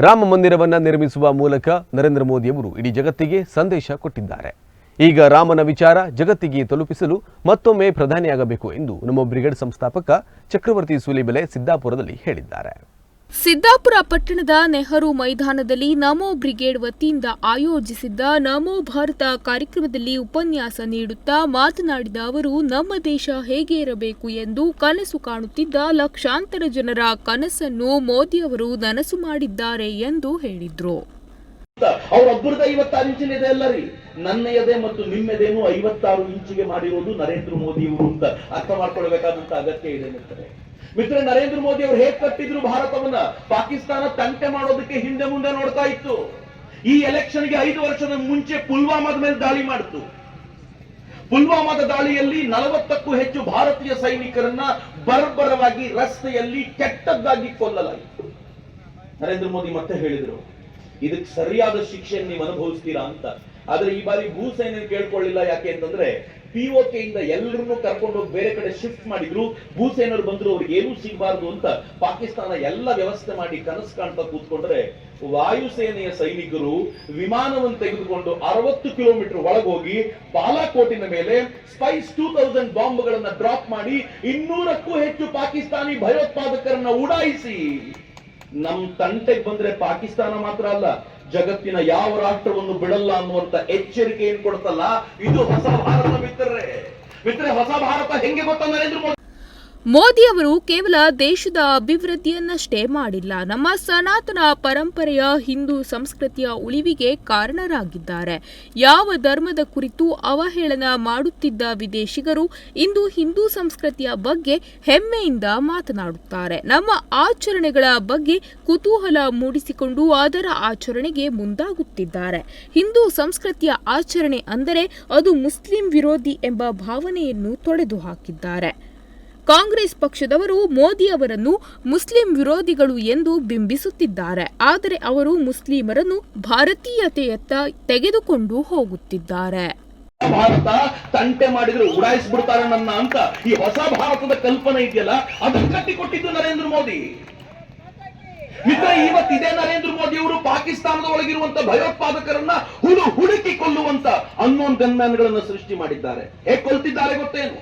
ರಾಮ ಮಂದಿರವನ್ನು ನಿರ್ಮಿಸುವ ಮೂಲಕ ನರೇಂದ್ರ ಮೋದಿಯವರು ಇಡೀ ಜಗತ್ತಿಗೆ ಸಂದೇಶ ಕೊಟ್ಟಿದ್ದಾರೆ. ಈಗ ರಾಮನ ವಿಚಾರ ಜಗತ್ತಿಗೆ ತಲುಪಿಸಲು ಮತ್ತೊಮ್ಮೆ ಪ್ರಧಾನಿಯಾಗಬೇಕು ಎಂದು ನಮ್ಮ ಬ್ರಿಗೇಡ್ ಸಂಸ್ಥಾಪಕ ಚಕ್ರವರ್ತಿ ಸೂಲಿಬೆಲೆ ಸಿದ್ದಾಪುರದಲ್ಲಿ ಹೇಳಿದ್ದಾರೆ. ಸಿದ್ದಾಪುರ ಪಟ್ಟಣದ ನೆಹರು ಮೈದಾನದಲ್ಲಿ ನಮೋ ಬ್ರಿಗೇಡ್ ವತಿಯಿಂದ ಆಯೋಜಿಸಿದ್ದ ನಮೋ ಭಾರತ ಕಾರ್ಯಕ್ರಮದಲ್ಲಿ ಉಪನ್ಯಾಸ ನೀಡುತ್ತಾ ಮಾತನಾಡಿದ ಅವರು, ನಮ್ಮ ದೇಶ ಹೇಗೆ ಇರಬೇಕು ಎಂದು ಕನಸು ಕಾಣುತ್ತಿದ್ದ ಲಕ್ಷಾಂತರ ಜನರ ಕನಸನ್ನು ಮೋದಿಯವರು ನನಸು ಮಾಡಿದ್ದಾರೆ ಎಂದು ಹೇಳಿದ್ರು. ಅವರೊಬ್ಬರದ 56 ಇಂಚಿನಿದೆ ಅಲ್ಲ ರೀ, ನನ್ನೆಯದೇ ಮತ್ತು ನಿಮ್ಮೆದೇನು 56 ಇಂಚಿಗೆ ಮಾಡಿರೋದು ನರೇಂದ್ರ ಮೋದಿಯವರು ಅಂತ ಅರ್ಥ ಮಾಡ್ಕೊಳ್ಬೇಕಾದಂತ ಅಗತ್ಯ ಇದೆ ಮಿತ್ರ. ನರೇಂದ್ರ ಮೋದಿ ಅವರು ಹೇಗೆ ಕಟ್ಟಿದ್ರು ಭಾರತವನ್ನ, ಪಾಕಿಸ್ತಾನ ತಂಟೆ ಮಾಡೋದಕ್ಕೆ ಹಿಂದೆ ಮುಂದೆ ನೋಡ್ತಾ ಇತ್ತು. ಈ ಎಲೆಕ್ಷನ್ಗೆ 5 ವರ್ಷದ ಮುಂಚೆ ಪುಲ್ವಾಮಾದ ಮೇಲೆ ದಾಳಿ ಮಾಡಿತು. ಪುಲ್ವಾಮಾದ ದಾಳಿಯಲ್ಲಿ 40ಕ್ಕೂ ಹೆಚ್ಚು ಭಾರತೀಯ ಸೈನಿಕರನ್ನ ಬರ್ಬರವಾಗಿ ರಸ್ತೆಯಲ್ಲಿ ಕೆಟ್ಟದ್ದಾಗಿ ಕೊಲ್ಲಲಾಯಿತು. ನರೇಂದ್ರ ಮೋದಿ ಮತ್ತೆ ಹೇಳಿದ್ರು, ಇದಕ್ಕೆ ಸರಿಯಾದ ಶಿಕ್ಷೆಯನ್ನು ನೀವು ಅನುಭವಿಸ್ತೀರಾ ಅಂತ. ಆದ್ರೆ ಈ ಬಾರಿ ಭೂಸೇನೆ ಕೇಳ್ಕೊಳ್ಳಿಲ್ಲ. ಯಾಕೆ ಅಂತಂದ್ರೆ POK ಇಂದ ಎಲ್ಲರನ್ನೂ ಕರ್ಕೊಂಡು ಬೇರೆ ಕಡೆ ಶಿಫ್ಟ್ ಮಾಡಿದ್ರು. ಭೂಸೇನರು ಬಂದ್ರು, ಅವ್ರಿಗೆ ಏನೂ ಸಿಗಬಾರದು ಅಂತ ಪಾಕಿಸ್ತಾನ ಎಲ್ಲ ವ್ಯವಸ್ಥೆ ಮಾಡಿ ಕನಸು ಕಾಣ್ತಾ ಕೂತ್ಕೊಂಡ್ರೆ, ವಾಯುಸೇನೆಯ ಸೈನಿಕರು ವಿಮಾನವನ್ನು ತೆಗೆದುಕೊಂಡು 60 ಕಿಲೋಮೀಟರ್ ಒಳಗೋಗಿ ಬಾಲಾಕೋಟಿನ ಮೇಲೆ ಸ್ಪೈಸ್ 2000 ಬಾಂಬ್ಗಳನ್ನ ಡ್ರಾಪ್ ಮಾಡಿ 200ಕ್ಕೂ ಹೆಚ್ಚು ಪಾಕಿಸ್ತಾನಿ ಭಯೋತ್ಪಾದಕರನ್ನ ಉಡಾಯಿಸಿ ನಮ್ ತಂಟೆಗೆ ಬಂದ್ರೆ ಪಾಕಿಸ್ತಾನ ಮಾತ್ರ ಅಲ್ಲ, ಜಗತ್ತಿನ ಯಾವ ರಾಷ್ಟ್ರವನ್ನು ಬಿಡಲ್ಲ ಅನ್ನುವಂತ ಎಚ್ಚರಿಕೆ ಏನ್ ಕೊಡ್ತಲ್ಲ, ಇದು ಹೊಸ ಭಾರತ ಮಿತ್ರರೇ. ಹೊಸ ಭಾರತ ಹೆಂಗೆ ಗೊತ್ತಾ ನರೇಂದ್ರ ಮೋದಿ? ಮೋದಿ ಅವರು ಕೇವಲ ದೇಶದ ಅಭಿವೃದ್ಧಿಯನ್ನಷ್ಟೇ ಮಾಡಿಲ್ಲ, ನಮ್ಮ ಸನಾತನ ಪರಂಪರೆಯ ಹಿಂದೂ ಸಂಸ್ಕೃತಿಯ ಉಳಿವಿಗೆ ಕಾರಣರಾಗಿದ್ದಾರೆ. ಯಾವ ಧರ್ಮದ ಕುರಿತು ಅವಹೇಳನ ಮಾಡುತ್ತಿದ್ದ ವಿದೇಶಿಗರು ಇಂದು ಹಿಂದೂ ಸಂಸ್ಕೃತಿಯ ಬಗ್ಗೆ ಹೆಮ್ಮೆಯಿಂದ ಮಾತನಾಡುತ್ತಾರೆ. ನಮ್ಮ ಆಚರಣೆಗಳ ಬಗ್ಗೆ ಕುತೂಹಲ ಮೂಡಿಸಿಕೊಂಡು ಅದರ ಆಚರಣೆಗೆ ಮುಂದಾಗುತ್ತಿದ್ದಾರೆ. ಹಿಂದೂ ಸಂಸ್ಕೃತಿಯ ಆಚರಣೆ ಅಂದರೆ ಅದು ಮುಸ್ಲಿಂ ವಿರೋಧಿ ಎಂಬ ಭಾವನೆಯನ್ನು ತೊಡೆದು ಹಾಕಿದ್ದಾರೆ. ಕಾಂಗ್ರೆಸ್ ಪಕ್ಷದವರು ಮೋದಿ ಅವರನ್ನು ಮುಸ್ಲಿಂ ವಿರೋಧಿಗಳು ಎಂದು ಬಿಂಬಿಸುತ್ತಿದ್ದಾರೆ. ಆದರೆ ಅವರು ಮುಸ್ಲಿಮರನ್ನು ಭಾರತೀಯತೆಯತ್ತ ತೆಗೆದುಕೊಂಡು ಹೋಗುತ್ತಿದ್ದಾರೆ. ಭಾರತ ತಂಟೆ ಮಾಡಿದ್ರು ಉಡಾಯಿಸ್ಬಿಡ್ತಾರೆ ನನ್ನ ಅಂತ ಈ ಹೊಸ ಭಾರತದ ಕಲ್ಪನೆ ಇದೆಯಲ್ಲ, ಅದನ್ನು ಕಟ್ಟಿಕೊಟ್ಟಿದ್ದು ನರೇಂದ್ರ ಮೋದಿ. ಮಿತ್ರ, ಇವತ್ತಿದೆ ನರೇಂದ್ರ ಮೋದಿ ಅವರು ಪಾಕಿಸ್ತಾನದ ಒಳಗಿರುವಂತ ಭಯೋತ್ಪಾದಕರನ್ನ ಹುಡುಕಿ ಕೊಲ್ಲುವಂತ ಅನ್ನೋನ್ ಗನ್ಮ್ಯಾನ್ಗಳನ್ನ ಸೃಷ್ಟಿ ಮಾಡಿದ್ದಾರೆ. ಹೇಗೆ ಕೊಲ್ತಿದ್ದಾರೆ ಗೊತ್ತೇನು?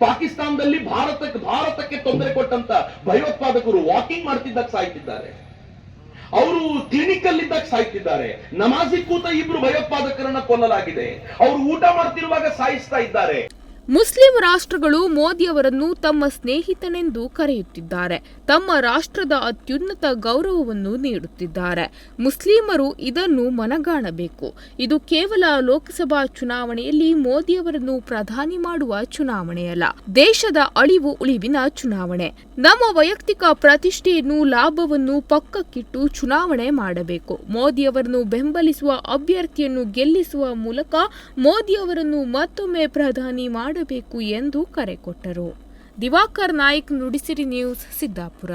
ಪಾಕಿಸ್ತಾನದಲ್ಲಿ ಭಾರತಕ್ಕೆ ತೊಂದರೆ ಕೊಟ್ಟಂತ ಭಯೋತ್ಪಾದಕರು ವಾಕಿಂಗ್ ಮಾಡ್ತಿದ್ದಾಗ ಸಾಯ್ತಿದ್ದಾರೆ, ಅವರು ಕ್ಲಿನಿಕಲ್ ಇದ್ದಾಗ ಸಾಯ್ತಿದ್ದಾರೆ. ನಮಾಜಿ ಕೂತ 2 ಭಯೋತ್ಪಾದಕರನ್ನ ಕೊಲ್ಲಲಾಗಿದೆ. ಅವರು ಊಟ ಮಾಡ್ತಿರುವಾಗ ಸಾಯಿಸ್ತಾ ಇದ್ದಾರೆ. ಮುಸ್ಲಿಂ ರಾಷ್ಟ್ರಗಳು ಮೋದಿ ಅವರನ್ನು ತಮ್ಮ ಸ್ನೇಹಿತನೆಂದು ಕರೆಯುತ್ತಿದ್ದಾರೆ, ತಮ್ಮ ರಾಷ್ಟ್ರದ ಅತ್ಯುನ್ನತ ಗೌರವವನ್ನು ನೀಡುತ್ತಿದ್ದಾರೆ. ಮುಸ್ಲಿಮರು ಇದನ್ನು ಮನಗಾಣಬೇಕು. ಇದು ಕೇವಲ ಲೋಕಸಭಾ ಚುನಾವಣೆಯಲ್ಲಿ ಮೋದಿ ಅವರನ್ನು ಪ್ರಧಾನಿ ಮಾಡುವ ಚುನಾವಣೆಯಲ್ಲ, ದೇಶದ ಅಳಿವು ಉಳಿವಿನ ಚುನಾವಣೆ. ನಮ್ಮ ವೈಯಕ್ತಿಕ ಪ್ರತಿಷ್ಠೆಯನ್ನು, ಲಾಭವನ್ನು ಪಕ್ಕಕ್ಕಿಟ್ಟು ಚುನಾವಣೆ ಮಾಡಬೇಕು. ಮೋದಿ ಅವರನ್ನು ಬೆಂಬಲಿಸುವ ಅಭ್ಯರ್ಥಿಯನ್ನು ಗೆಲ್ಲಿಸುವ ಮೂಲಕ ಮೋದಿ ಅವರನ್ನು ಮತ್ತೊಮ್ಮೆ ಪ್ರಧಾನಿ ಮಾಡಬೇಕು ಎಂದು ಕರೆ ಕೊಟ್ಟರು. ದಿವಾಕರ್ ನಾಯ್ಕ್, ನುಡಿಸಿರಿ ನ್ಯೂಸ್, ಸಿದ್ದಾಪುರ.